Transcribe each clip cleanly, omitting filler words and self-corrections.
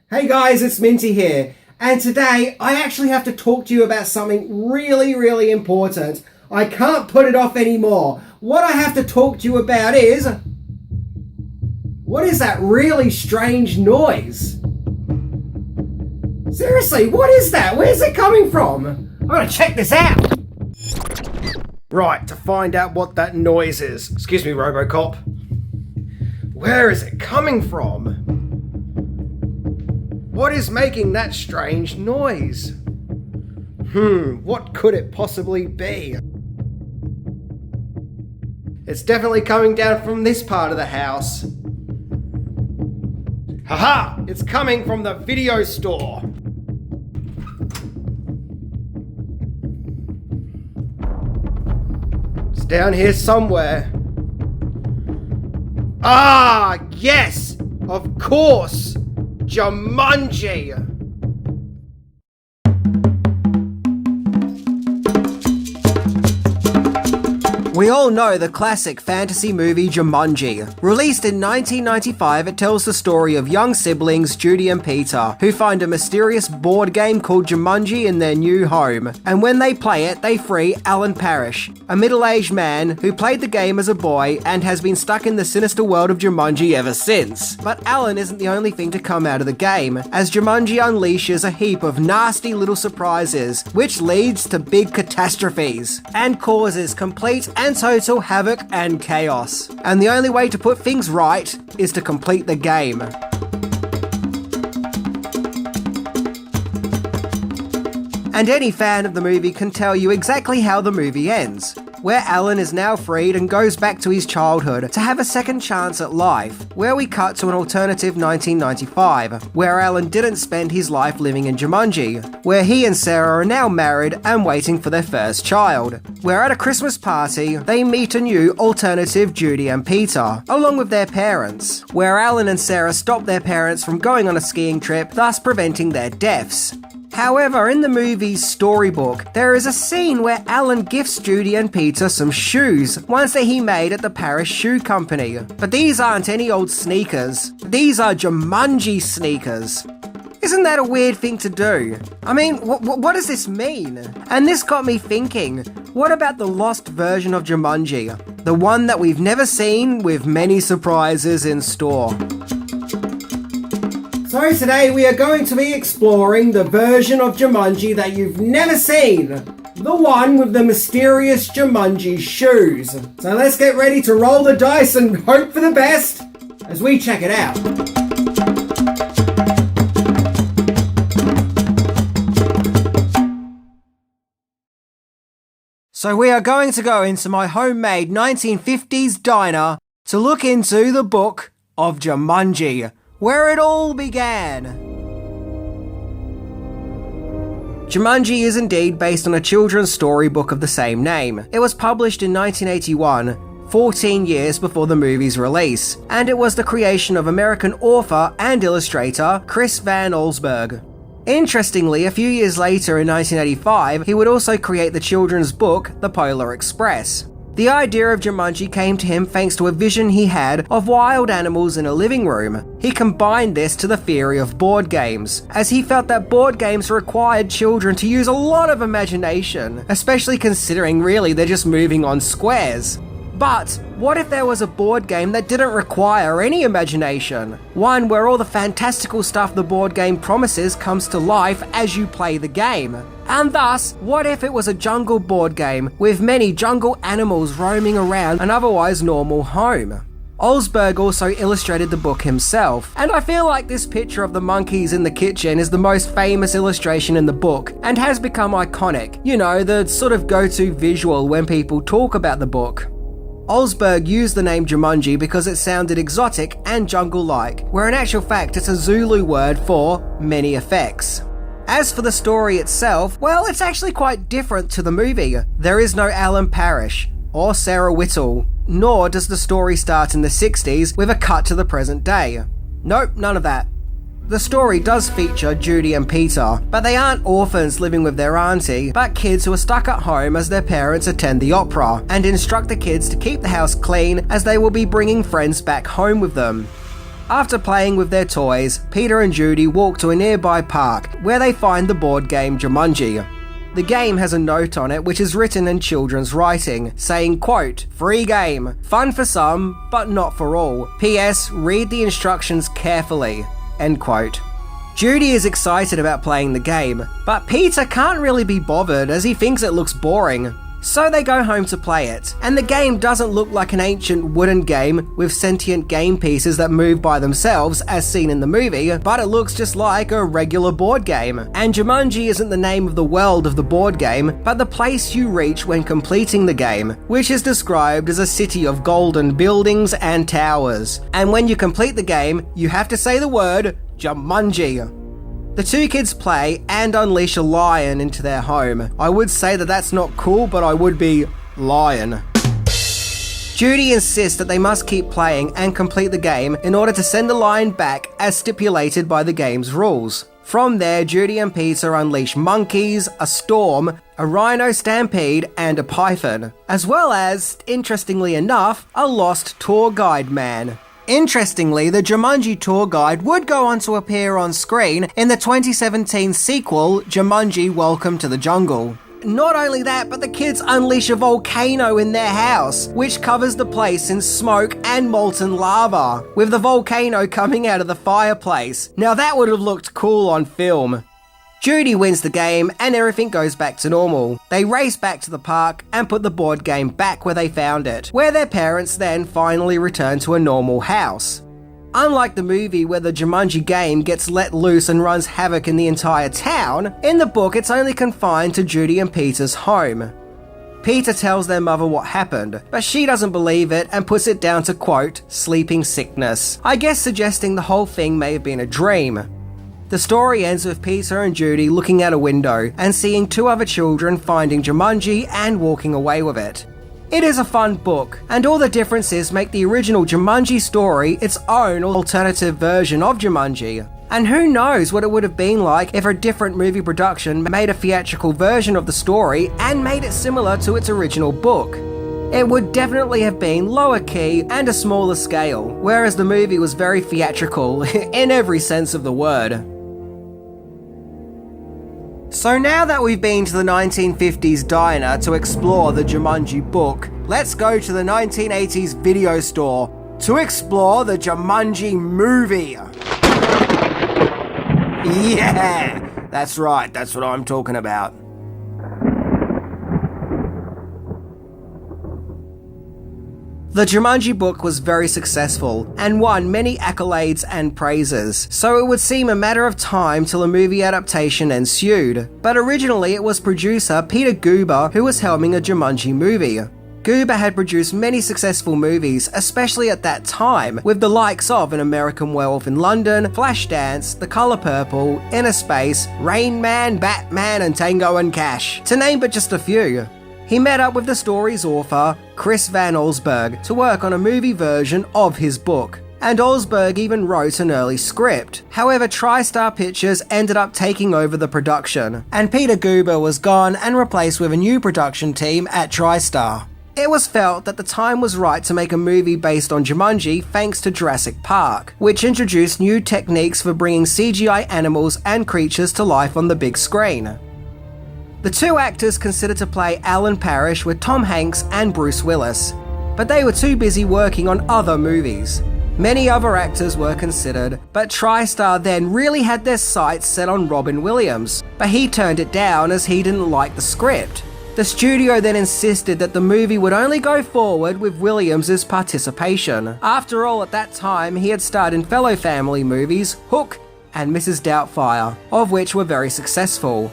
Hey guys, it's Minty here, and today I actually have to talk to you about something really important. I can't put it off anymore. What I have to talk to you about is... what is that really strange noise? Seriously, what is that? Where's it coming from? I'm gonna check this out! Right, to find out what that noise is. Excuse me, Robocop. Where is it coming from? What is making that strange noise? What could it possibly be? It's definitely coming down from this part of the house. Haha! It's coming from the video store. It's down here somewhere. Ah, yes! Of course! Jumanji! We all know the classic fantasy movie Jumanji. Released in 1995, it tells the story of young siblings Judy and Peter, who find a mysterious board game called Jumanji in their new home. And when they play it, they free Alan Parrish, a middle-aged man who played the game as a boy and has been stuck in the sinister world of Jumanji ever since. But Alan isn't the only thing to come out of the game, as Jumanji unleashes a heap of nasty little surprises, which leads to big catastrophes, and causes complete and total havoc and chaos. And the only way to put things right is to complete the game. And any fan of the movie can tell you exactly how the movie ends, where Alan is now freed and goes back to his childhood to have a second chance at life, where we cut to an alternative 1995, where Alan didn't spend his life living in Jumanji, where he and Sarah are now married and waiting for their first child, where at a Christmas party, they meet a new alternative Judy and Peter, along with their parents, where Alan and Sarah stop their parents from going on a skiing trip, thus preventing their deaths. However, in the movie's storybook, there is a scene where Alan gifts Judy and Peter some shoes, ones that he made at the Paris Shoe Company. But these aren't any old sneakers. These are Jumanji sneakers. Isn't that a weird thing to do? I mean, what does this mean? And this got me thinking, what about the lost version of Jumanji? The one that we've never seen with many surprises in store. So today we are going to be exploring the version of Jumanji that you've never seen. The one with the mysterious Jumanji shoes. So let's get ready to roll the dice and hope for the best as we check it out. So we are going to go into my homemade 1950s diner to look into the book of Jumanji, where it all began. Jumanji is indeed based on a children's storybook of the same name. It was published in 1981, 14 years before the movie's release, and it was the creation of American author and illustrator Chris Van Allsburg. Interestingly, a few years later in 1985, he would also create the children's book The Polar Express. The idea of Jumanji came to him thanks to a vision he had of wild animals in a living room. He combined this to the theory of board games, as he felt that board games required children to use a lot of imagination, especially considering really they're just moving on squares. But what if there was a board game that didn't require any imagination? One where all the fantastical stuff the board game promises comes to life as you play the game. And thus, what if it was a jungle board game with many jungle animals roaming around an otherwise normal home? Allsburg also illustrated the book himself, and I feel like this picture of the monkeys in the kitchen is the most famous illustration in the book and has become iconic. You know, the sort of go-to visual when people talk about the book. Allsburg used the name Jumanji because it sounded exotic and jungle-like, where in actual fact it's a Zulu word for many effects. As for the story itself, well, it's actually quite different to the movie. There is no Alan Parrish, or Sarah Whittle, nor does the story start in the 60s with a cut to the present day. Nope, none of that. The story does feature Judy and Peter, but they aren't orphans living with their auntie, but kids who are stuck at home as their parents attend the opera, and instruct the kids to keep the house clean as they will be bringing friends back home with them. After playing with their toys, Peter and Judy walk to a nearby park where they find the board game Jumanji. The game has a note on it which is written in children's writing, saying, quote, "Free game, fun for some, but not for all. P.S. Read the instructions carefully," end quote. Judy is excited about playing the game, but Peter can't really be bothered as he thinks it looks boring. So they go home to play it, and the game doesn't look like an ancient wooden game with sentient game pieces that move by themselves as seen in the movie, but it looks just like a regular board game. And Jumanji isn't the name of the world of the board game, but the place you reach when completing the game, which is described as a city of golden buildings and towers. And when you complete the game, you have to say the word Jumanji. The two kids play and unleash a lion into their home. I would say that that's not cool, but I would be lion. Judy insists that they must keep playing and complete the game in order to send the lion back as stipulated by the game's rules. From there, Judy and Peter unleash monkeys, a storm, a rhino stampede, and a python, as well as, interestingly enough, a lost tour guide man. Interestingly, the Jumanji tour guide would go on to appear on screen in the 2017 sequel, Jumanji: Welcome to the Jungle. Not only that, but the kids unleash a volcano in their house, which covers the place in smoke and molten lava, with the volcano coming out of the fireplace. Now that would have looked cool on film. Judy wins the game and everything goes back to normal. They race back to the park and put the board game back where they found it, where their parents then finally return to a normal house. Unlike the movie where the Jumanji game gets let loose and runs havoc in the entire town, in the book it's only confined to Judy and Peter's home. Peter tells their mother what happened, but she doesn't believe it and puts it down to, quote, sleeping sickness, I guess suggesting the whole thing may have been a dream. The story ends with Peter and Judy looking out a window and seeing two other children finding Jumanji and walking away with it. It is a fun book, and all the differences make the original Jumanji story its own alternative version of Jumanji. And who knows what it would have been like if a different movie production made a theatrical version of the story and made it similar to its original book. It would definitely have been lower key and a smaller scale, whereas the movie was very theatrical in every sense of the word. So now that we've been to the 1950s diner to explore the Jumanji book, let's go to the 1980s video store to explore the Jumanji movie. Yeah, that's right, that's what I'm talking about. The Jumanji book was very successful and won many accolades and praises, so it would seem a matter of time till a movie adaptation ensued. But originally it was producer Peter Guber who was helming a Jumanji movie. Guber had produced many successful movies, especially at that time, with the likes of An American Werewolf in London, Flashdance, The Color Purple, Inner Space, Rain Man, Batman, and Tango and Cash, to name but just a few. He met up with the story's author, Chris Van Allsburg, to work on a movie version of his book, and Allsburg even wrote an early script. However, TriStar Pictures ended up taking over the production, and Peter Guber was gone and replaced with a new production team at TriStar. It was felt that the time was right to make a movie based on Jumanji thanks to Jurassic Park, which introduced new techniques for bringing CGI animals and creatures to life on the big screen. The two actors considered to play Alan Parrish were Tom Hanks and Bruce Willis, but they were too busy working on other movies. Many other actors were considered, but TriStar then really had their sights set on Robin Williams, but he turned it down as he didn't like the script. The studio then insisted that the movie would only go forward with Williams' participation. After all, at that time, he had starred in fellow family movies, Hook and Mrs. Doubtfire, of which were very successful.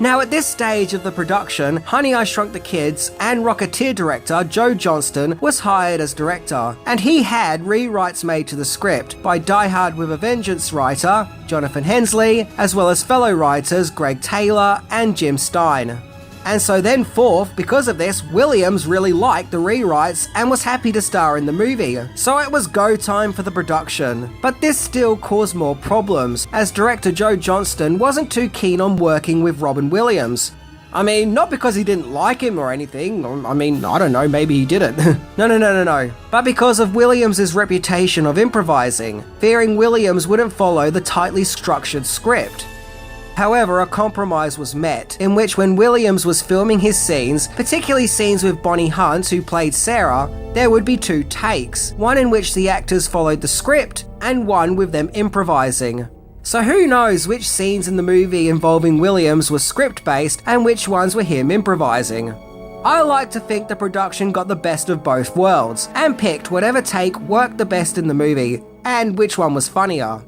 Now at this stage of the production, Honey, I Shrunk the Kids and Rocketeer director Joe Johnston was hired as director, and he had rewrites made to the script by Die Hard with a Vengeance writer Jonathan Hensley, as well as fellow writers Greg Taylor and Jim Stein. And so then forth, because of this, Williams really liked the rewrites and was happy to star in the movie, so it was go time for the production. But this still caused more problems, as director Joe Johnston wasn't too keen on working with Robin Williams. I mean, not because he didn't like him or anything. I mean, I don't know, maybe he didn't. No. But because of Williams' reputation of improvising, fearing Williams wouldn't follow the tightly structured script. However, a compromise was met, in which when Williams was filming his scenes, particularly scenes with Bonnie Hunt, who played Sarah, there would be 2 takes, one in which the actors followed the script, and one with them improvising. So who knows which scenes in the movie involving Williams were script-based and which ones were him improvising. I like to think the production got the best of both worlds, and picked whatever take worked the best in the movie, and which one was funnier.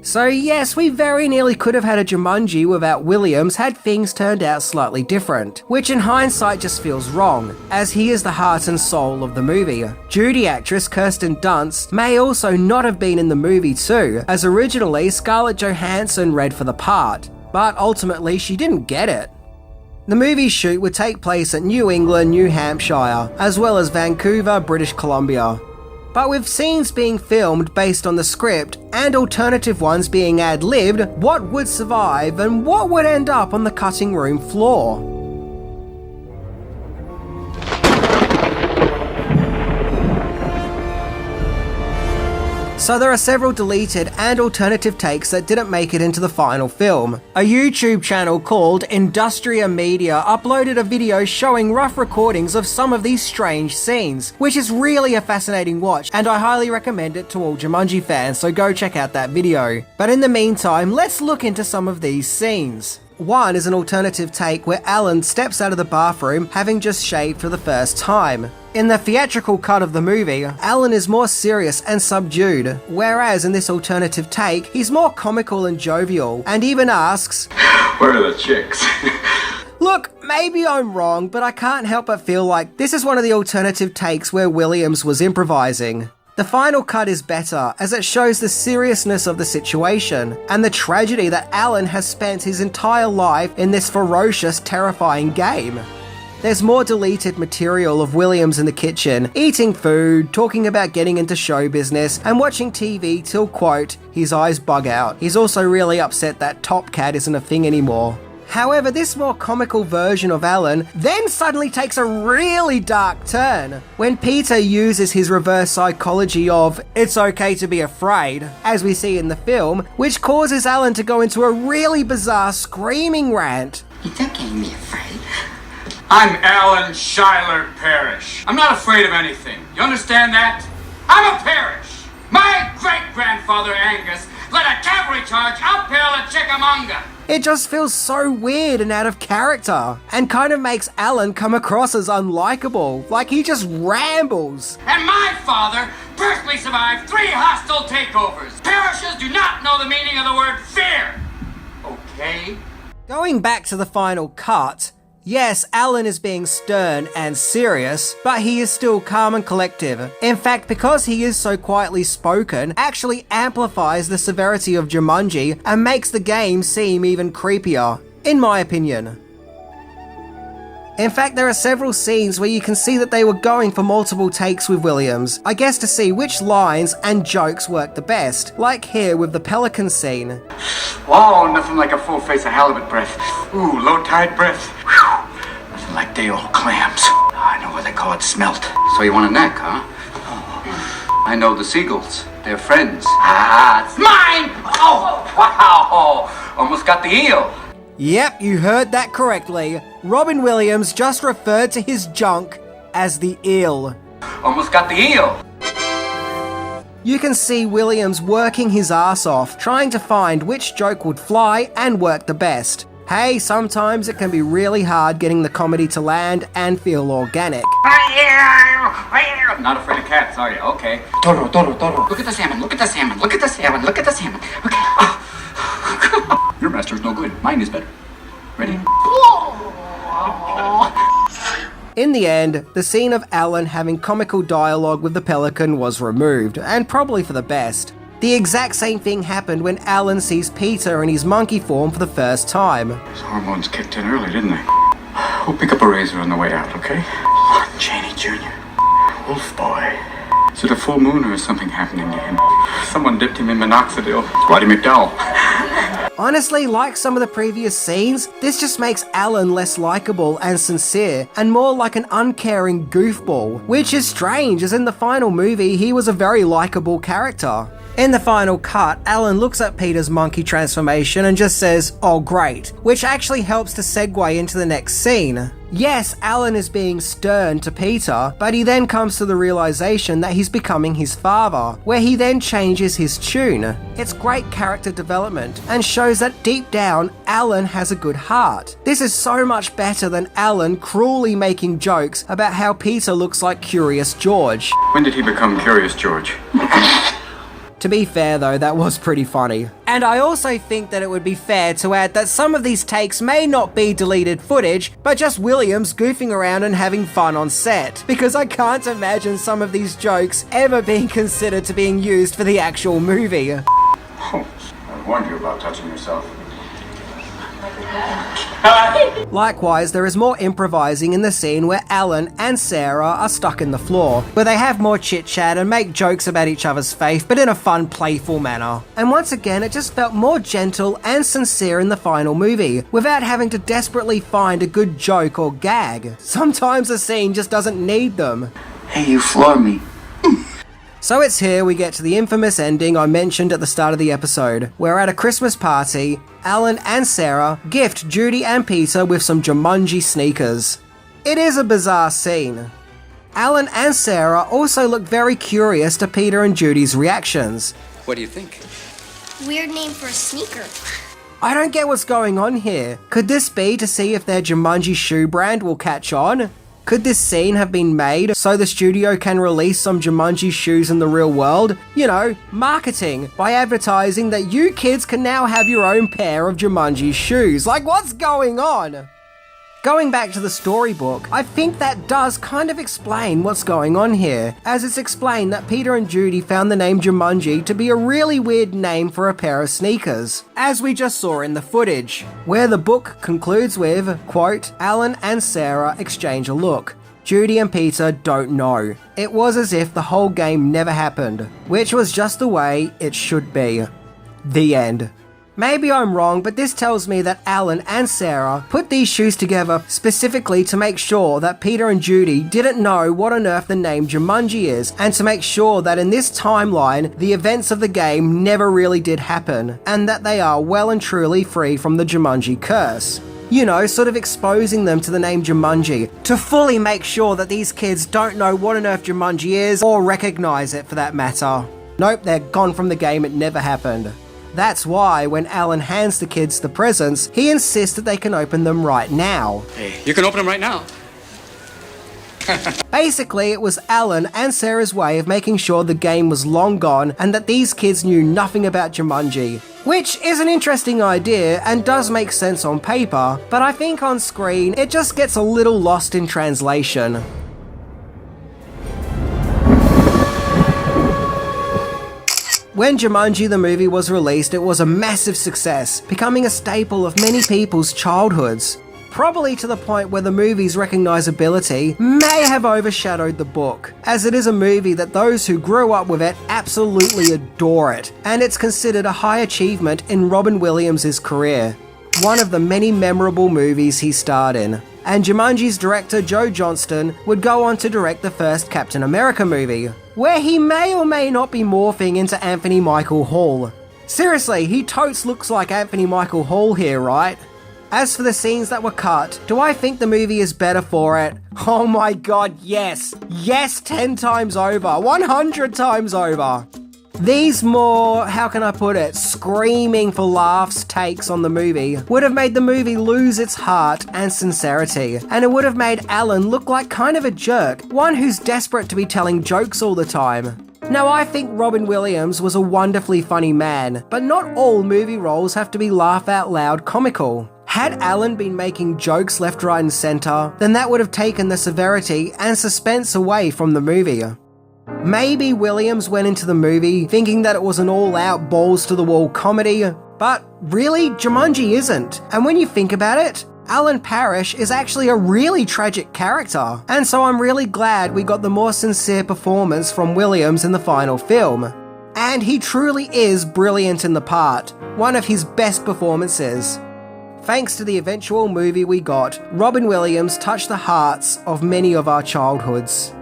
So yes, we very nearly could have had a Jumanji without Williams had things turned out slightly different, which in hindsight just feels wrong, as he is the heart and soul of the movie. Judy actress Kirsten Dunst may also not have been in the movie too, as originally Scarlett Johansson read for the part, but ultimately she didn't get it. The movie shoot would take place at New England, New Hampshire, as well as Vancouver, British Columbia. But with scenes being filmed based on the script and alternative ones being ad-libbed, what would survive and what would end up on the cutting room floor? So there are several deleted and alternative takes that didn't make it into the final film. A YouTube channel called Industria Media uploaded a video showing rough recordings of some of these strange scenes, which is really a fascinating watch, and I highly recommend it to all Jumanji fans, so go check out that video. But in the meantime, let's look into some of these scenes. One is an alternative take where Alan steps out of the bathroom having just shaved for the first time. In the theatrical cut of the movie, Alan is more serious and subdued, whereas in this alternative take, he's more comical and jovial, and even asks, "Where are the chicks?" Look, maybe I'm wrong, but I can't help but feel like this is one of the alternative takes where Williams was improvising. The final cut is better, as it shows the seriousness of the situation, and the tragedy that Alan has spent his entire life in this ferocious, terrifying game. There's more deleted material of Williams in the kitchen, eating food, talking about getting into show business, and watching TV till, quote, his eyes bug out. He's also really upset that Top Cat isn't a thing anymore. However, this more comical version of Alan then suddenly takes a really dark turn when Peter uses his reverse psychology of "it's okay to be afraid," as we see in the film, which causes Alan to go into a really bizarre screaming rant. It's okay to be afraid. I'm Alan Schuyler Parrish. I'm not afraid of anything. You understand that? I'm a Parrish. My great-grandfather Angus led a cavalry charge uphill at Chickamauga. It just feels so weird and out of character, and kind of makes Alan come across as unlikable, like he just rambles. And my father personally survived 3 hostile takeovers. Parishes do not know the meaning of the word fear. Okay? Going back to the final cut, yes, Alan is being stern and serious, but he is still calm and collective. In fact, because he is so quietly spoken, actually amplifies the severity of Jumanji and makes the game seem even creepier, in my opinion. In fact, there are several scenes where you can see that they were going for multiple takes with Williams, I guess to see which lines and jokes work the best, like here with the pelican scene. Whoa, nothing like a full face of halibut breath. Ooh, low tide breath. Whew. Nothing like day-old clams. I know what they call it, smelt. So you want a neck, huh? Oh. I know the seagulls. They're friends. Ah, it's mine! Oh, wow! Almost got the eel. Yep, you heard that correctly. Robin Williams just referred to his junk as the eel. Almost got the eel. You can see Williams working his ass off, trying to find which joke would fly and work the best. Hey, sometimes it can be really hard getting the comedy to land and feel organic. I'm not afraid of cats, are you? Okay. Toro. Look at the salmon, look at the salmon, look at the salmon, look at the salmon. Okay. Your master's no good. Mine is better. Ready? In the end, the scene of Alan having comical dialogue with the pelican was removed, and probably for the best. The exact same thing happened when Alan sees Peter in his monkey form for the first time. His hormones kicked in early, didn't they? We'll pick up a razor on the way out, okay? Lon Chaney Jr. Wolf boy. Is it a full moon or is something happening to him? Someone dipped him in minoxidil. Roddy McDowell. Honestly, like some of the previous scenes, this just makes Alan less likable and sincere, and more like an uncaring goofball, which is strange as in the final movie he was a very likable character. In the final cut, Alan looks at Peter's monkey transformation and just says, "Oh great," which actually helps to segue into the next scene. Yes, Alan is being stern to Peter, but he then comes to the realization that he's becoming his father, where he then changes his tune. It's great character development, and shows that deep down, Alan has a good heart. This is so much better than Alan cruelly making jokes about how Peter looks like Curious George. When did he become Curious George? To be fair though, that was pretty funny. And I also think that it would be fair to add that some of these takes may not be deleted footage, but just Williams goofing around and having fun on set, because I can't imagine some of these jokes ever being considered to being used for the actual movie. Oh, I warned you about touching yourself. Likewise, there is more improvising in the scene where Alan and Sarah are stuck in the floor, where they have more chit-chat and make jokes about each other's faith, but in a fun, playful manner. And once again, it just felt more gentle and sincere in the final movie, without having to desperately find a good joke or gag. Sometimes a scene just doesn't need them. Hey, you floor me. So it's here we get to the infamous ending I mentioned at the start of the episode, where at a Christmas party, Alan and Sarah gift Judy and Peter with some Jumanji sneakers. It is a bizarre scene. Alan and Sarah also look very curious to Peter and Judy's reactions. What do you think? Weird name for a sneaker. I don't get what's going on here. Could this be to see if their Jumanji shoe brand will catch on? Could this scene have been made so the studio can release some Jumanji shoes in the real world? You know, marketing, by advertising that you kids can now have your own pair of Jumanji shoes. Like, what's going on? Going back to the storybook, I think that does kind of explain what's going on here, as it's explained that Peter and Judy found the name Jumanji to be a really weird name for a pair of sneakers, as we just saw in the footage, where the book concludes with, quote, Alan and Sarah exchange a look. Judy and Peter don't know. It was as if the whole game never happened, which was just the way it should be. The end. Maybe I'm wrong, but this tells me that Alan and Sarah put these shoes together specifically to make sure that Peter and Judy didn't know what on earth the name Jumanji is, and to make sure that in this timeline, the events of the game never really did happen, and that they are well and truly free from the Jumanji curse. You know, sort of exposing them to the name Jumanji, to fully make sure that these kids don't know what on earth Jumanji is, or recognize it for that matter. Nope, they're gone from the game, it never happened. That's why, when Alan hands the kids the presents, he insists that they can open them right now. Hey, you can open them right now. Basically, it was Alan and Sarah's way of making sure the game was long gone and that these kids knew nothing about Jumanji. Which is an interesting idea and does make sense on paper, but I think on screen it just gets a little lost in translation. When Jumanji the movie was released, it was a massive success, becoming a staple of many people's childhoods. Probably to the point where the movie's recognizability may have overshadowed the book, as it is a movie that those who grew up with it absolutely adore it, and it's considered a high achievement in Robin Williams' career. One of the many memorable movies he starred in. And Jumanji's director Joe Johnston would go on to direct the first Captain America movie, where he may or may not be morphing into Anthony Michael Hall. Seriously, he totes looks like Anthony Michael Hall here, right? As for the scenes that were cut, do I think the movie is better for it? Oh my god, yes! Yes, 10 times over, 100 times over! These more, how can I put it, screaming for laughs takes on the movie would have made the movie lose its heart and sincerity, and it would have made Alan look like kind of a jerk, one who's desperate to be telling jokes all the time. Now, I think Robin Williams was a wonderfully funny man, but not all movie roles have to be laugh-out-loud comical. Had Alan been making jokes left, right and centre, then that would have taken the severity and suspense away from the movie. Maybe Williams went into the movie thinking that it was an all-out balls-to-the-wall comedy, but really, Jumanji isn't. And when you think about it, Alan Parrish is actually a really tragic character, and so I'm really glad we got the more sincere performance from Williams in the final film. and he truly is brilliant in the part, one of his best performances. Thanks to the eventual movie we got, Robin Williams touched the hearts of many of our childhoods.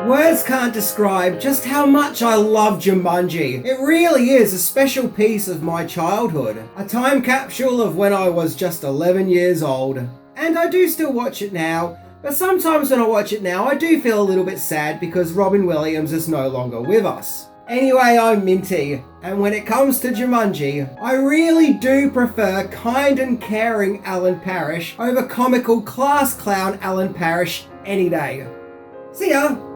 Words can't describe just how much I love Jumanji. It really is a special piece of my childhood, a time capsule of when I was just 11 years old. And I do still watch it now, but sometimes when I watch it now I do feel a little bit sad because Robin Williams is no longer with us. Anyway, I'm Minty, and when it comes to Jumanji, I really do prefer kind and caring Alan Parrish over comical class clown Alan Parrish any day. See ya!